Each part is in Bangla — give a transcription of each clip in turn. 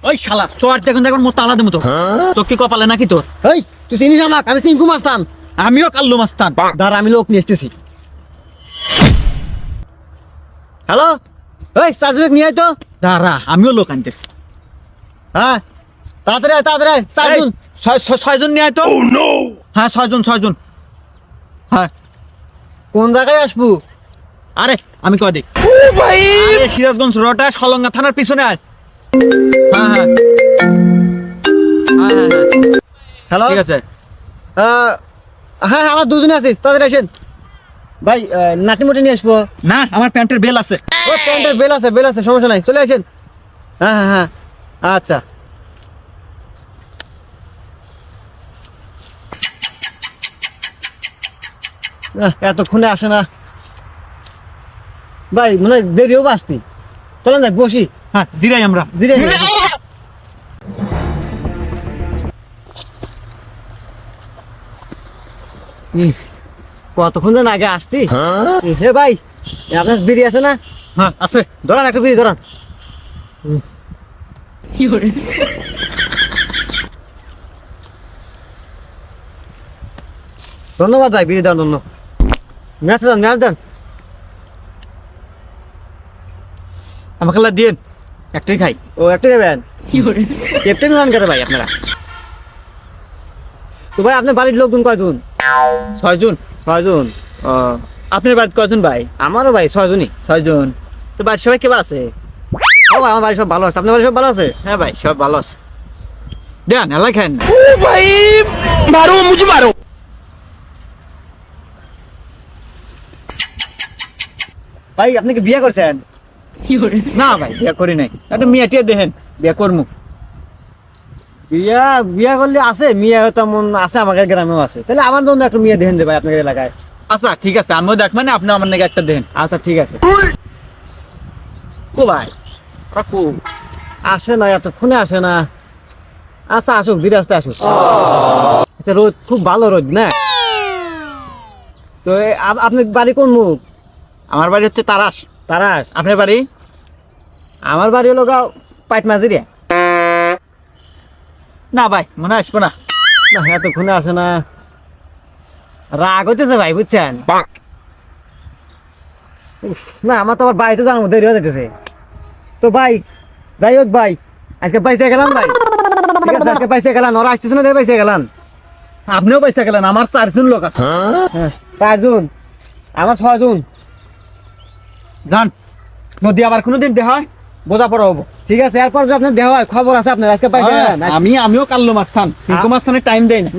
ওই শালা সোয়ার দেখুন দেখুন মস্ত আলাদা মতো তোর কি কপালে নাকি তোর? এই তুই চিনিস আমাকে? আমি চিঙ্কু মাস্তান। আমিও কাল্লু মাস্তান। দাঁড়া আমি লোক নিয়ে আসতেছি। হ্যালো, এই চার্জার নিয়ে আয় তো। দাঁড়া আমিও লোক আনতেছি। হ্যাঁ তাড়াতাড়ি আয়, তাড়াতাড়ি আয়। চারজন, ছয়জন নিয়ে আয় তো। হ্যাঁ ছয়জন। হ্যাঁ কোন জায়গায় আসবো? আরে আমি কয় দিক আরে সিরাজগঞ্জ রোডে সলঙ্গা থানার পিছনে আয়। হ্যাঁ হ্যাঁ হ্যাঁ হ্যাঁ হ্যালো, ঠিক আছে। হ্যাঁ আমরা দুজনে আছি, তাড়াতাড়ি আসেন। ভাই নাটি মোটি নিয়ে আসবো। না আমার প্যান্টের বেল আছে। ও প্যান্টের বেল আছে, বেল আছে, সমস্যা নাই, চলে আসেন। হ্যাঁ হ্যাঁ হ্যাঁ আচ্ছা। এতক্ষণে আসে না ভাই, মনে হয় দেরি হোক আসতি। চলেন যাক বসি। হ্যাঁ জিরাই আমরা। ধীরে কতক্ষণ যেন আগে আসতি। হে ভাই, আপনার বিড়ি আছে না? হ্যাঁ আছে। ধরান একটা বিড়ি ধরান। ধন্যবাদ ভাই, বিড়ি দেওয়ার জন্য। ম্যাচ দেন, ম্যাচ দেন। আমাকে দিন একটাই খাই। ও একটু দেবেন? ক্যাপ্টেন গান করে ভাই আপনারা। তো ভাই আপনার বাড়ির লোকজন কয়জন? ছয়জন। ছয়জন। ও আপনার বাড়িতে কয়জন ভাই? আমারও ভাই ছয়জনই। ছয়জন। তো বাড়ির সবাই কেমন আছে? ও ভাই আমার বাড়ি সব ভালো আছে, আপনার বাড়ি সব ভালো আছে? হ্যাঁ ভাই সব ভালো আছে। দেন এলাই খান না। भाई मारो मुझे मारो। ভাই আপনি কি বিয়ে করছেন? না ভাই বিয়ে করি নাই। একটা মেয়ে টিয়ে দেখেন বিয়ে করমু। বিয়া বিয়া করলে আছে, মেয়ে তেমন আছে আমাদের গ্রামেও আছে। তাহলে আমার জন্য একটা মেয়ে দেখেন দে ভাই আপনাদের এলাকায়। আচ্ছা ঠিক আছে আমিও দেখ মানে আপনি আমার নাকি একটা দেখেন। আচ্ছা ঠিক আছে। কো ভাই কাকু আসে না, এতক্ষণে আসে না। আচ্ছা আসুক, ধীরে আসতে আসুক। আচ্ছা রোদ খুব ভালো রোদ না? তো আপনার বাড়ি কোন মুখ? আমার বাড়ি হচ্ছে তারাস। তারাস? আপনার বাড়ি? আমার বাড়ি হলো গাও পাইট মাঝিরিয়া। না ভাই মনে আসবো না। না এতক্ষণে আসে না, রাগ হইতেছে ভাই বুঝছেন। উফ, না আমার তো আবার বাড়িতে জানাবো, দেরি হয়ে যেতেছে। তো ভাই যাই হোক ভাই, আজকে পাইসে গেলাম ভাই। ঠিক আছে আজকে পাইসে গেলাম, ওরা আসতেছে না, পাইসে গেলাম। আপনিও পয়সা গেলেন, আমার 4জন লোক আছে। হ্যাঁ 4জন, আমার 6জন। যান নদী আবার কোনোদিন দেখা হয় বোঝা পড়া হবো। ঠিক আছে এরপর যদি আপনার দেওয়া হয় খবর আছে আপনার, আজকে পাইসে গেলেন। আমিও কাল্লু মাস্তান। চিঙ্কু মাস্তানের টাইম দেয় না।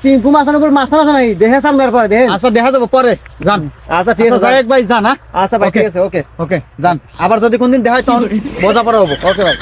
চিঙ্কু মাছের উপর মাছ আছে নাই, দেখে সামনে এরপরে দেখেন। আচ্ছা দেখা যাবো পরে। যান। আচ্ছা ঠিক আছে যাই ভাই যান। আচ্ছা ভাই ঠিক আছে, ওকে ওকে যান। আবার যদি কোনদিন দেখা হয় তখন বোঝা পড়া হবো। ওকে ভাই।